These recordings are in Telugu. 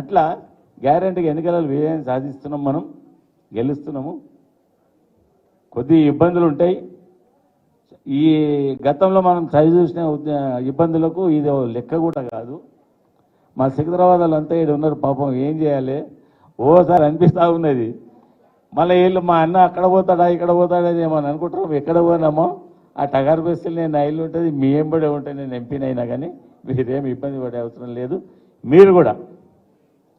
అట్లా గ్యారెంటీగా ఎన్నికలలో విజయం సాధిస్తున్నాం, మనం గెలుస్తున్నాము. కొద్ది ఇబ్బందులు ఉంటాయి. ఈ గతంలో మనం చవి చూసిన ఇబ్బందులకు ఇది లెక్క కూడా కాదు. మా సికింద్రాబాద్ అంతా ఇక్కడ ఉన్నారు, పాపం ఏం చేయాలి ఓసారి అనిపిస్తూ ఉన్నది. మళ్ళీ వీళ్ళు మా అన్న అక్కడ పోతాడా ఇక్కడ పోతాడా అని ఏమని అనుకుంటారు. ఎక్కడ పోయినామో ఆ టగర్ బస్సులు నేను నా ఇల్లు ఉంటుంది, మీ ఎంబడే ఉంటాయి, నేను ఎంపీనైనా కానీ మీరేమి ఇబ్బంది పడే అవసరం లేదు. మీరు కూడా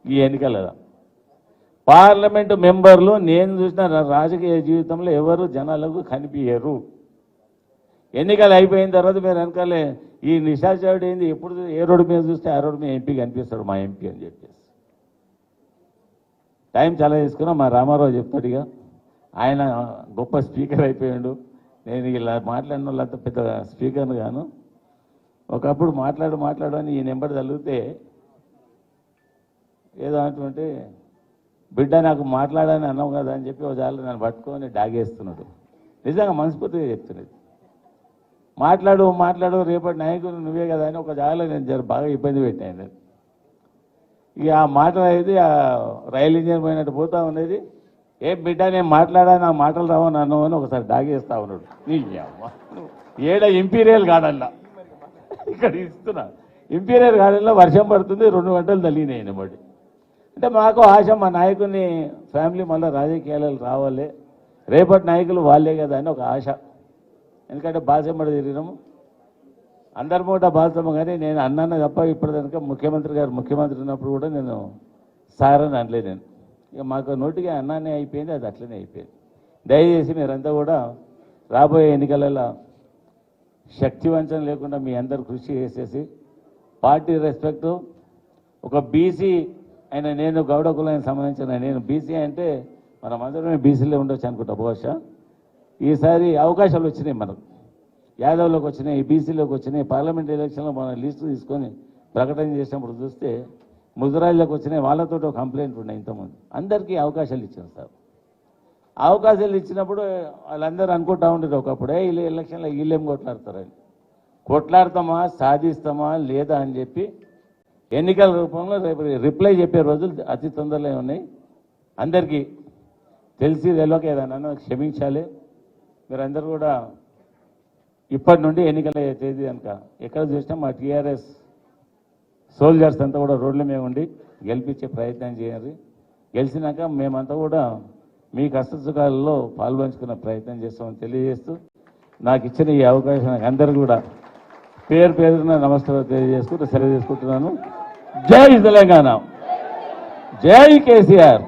ఈ ఎన్నికలలో పార్లమెంటు మెంబర్లు నేను చూసిన రాజకీయ జీవితంలో ఎవరు జనాలకు కనిపించరు. ఎన్నికలు అయిపోయిన తర్వాత మీరు వెనకాలే ఈ నిశాచారుడు ఏంది, ఎప్పుడు ఏ రోడ్డు మీద చూస్తే ఆ రోడ్డు మీద ఎంపీ కనిపిస్తాడు, మా ఎంపీ అని చెప్పేసి. టైం చాలా తీసుకున్నా. మా రామారావు చెప్తాడు, ఇక ఆయన గొప్ప స్పీకర్ అయిపోయాడు. నేను ఇలా మాట్లాడిన వాళ్ళంతా పెద్ద స్పీకర్ను గాను. ఒకప్పుడు మాట్లాడు అని ఈ నెంబర్ తగిలితే ఏదో అటువంటి బిడ్డ నాకు మాట్లాడని అన్నావు కదా అని చెప్పి ఒకసారి నన్ను పట్టుకొని డాగేస్తున్నాడు. నిజంగా మనస్ఫూర్తిగా చెప్తున్నది. మాట్లాడు రేపటి నాయకుడు నువ్వే కదా అని ఒక జాగాలో నేను బాగా ఇబ్బంది పెట్టాను. ఇక ఆ మాటలు అయితే ఆ రైలు ఇంజన్ పోయినట్టు పోతా ఉన్నది. ఏం బిడ్డ నేను మాట్లాడాను, ఆ మాటలు రావని అన్నావు అని ఒకసారి డాగేస్తా ఉన్నాడు. నీ ఏడ ఇంపీరియల్ గార్డెన్లో ఇక్కడ ఇస్తున్నా, ఇంపీరియల్ గార్డెన్లో వర్షం పడుతుంది, 2 గంటలు తల్లినాయి బట్టి. అంటే మాకు ఆశ, మా నాయకుని ఫ్యామిలీ మళ్ళీ రాజకీయాలు రావాలి, రేపటి నాయకులు వాళ్ళే కదా అని ఒక ఆశ. ఎందుకంటే బాసమ్మడి తిరిగినాము, అందరి మూట బాసమ్మ. కానీ నేను అన్నాను తప్ప ఇప్పటిదాకా ముఖ్యమంత్రి గారు ముఖ్యమంత్రి ఉన్నప్పుడు కూడా నేను సార్ అని అనలేదు. నేను ఇక మాకు నోటిగా అన్నానే అయిపోయింది, అది అట్లనే అయిపోయింది. దయచేసి మీరంతా కూడా రాబోయే ఎన్నికలలో శక్తి వంచన లేకుండా మీ అందరు కృషి చేసేసి పార్టీ రెస్పెక్టు, ఒక బీసీ అయిన నేను గౌడ కులానికి సంబంధించిన నేను బీసీ అంటే మనం అందరమే బీసీలో ఉండొచ్చు అనుకుంటా. బహుశా ఈసారి అవకాశాలు వచ్చినాయి, మనకు యాదవ్లోకి వచ్చినాయి, బీసీలోకి వచ్చినాయి. పార్లమెంట్ ఎలక్షన్లో మన లిస్టు తీసుకొని ప్రకటన చేసినప్పుడు చూస్తే ముజరాయిలోకి వచ్చినాయి, వాళ్ళతో ఒక కంప్లైంట్ ఉన్నాయి. ఇంతకుముందు అందరికీ అవకాశాలు ఇచ్చారు సార్. అవకాశాలు ఇచ్చినప్పుడు వాళ్ళందరూ అనుకుంటా ఉండేది ఒకప్పుడే వీళ్ళు ఎలక్షన్లో వీళ్ళేం కొట్లాడతారని. కొట్లాడతామా సాధిస్తామా లేదా అని చెప్పి ఎన్నికల రూపంలో రేపు రిప్లై చెప్పే రోజులు అతి తొందరలో ఉన్నాయి. అందరికీ తెలిసి తెలియక ఏదన్నా క్షమించాలి. మీరందరూ కూడా ఇప్పటి నుండి ఎన్నికల తేదీ కనుక ఎక్కడ చూసినా మా టీఆర్ఎస్ సోల్జర్స్ అంతా కూడా రోడ్ల మీద ఉండి గెలిపించే ప్రయత్నం చేయాలి. గెలిచినాక మేమంతా కూడా మీ కష్టసుఖాలలో పాల్పంచుకునే ప్రయత్నం చేస్తామని తెలియజేస్తూ నాకు ఇచ్చిన ఈ అవకాశం అందరూ కూడా పేరు పేరున నమస్కారం తెలియజేసుకుంటూ సెలవు చేసుకుంటున్నాను. జై తెలంగాణ, జై కేసీఆర్.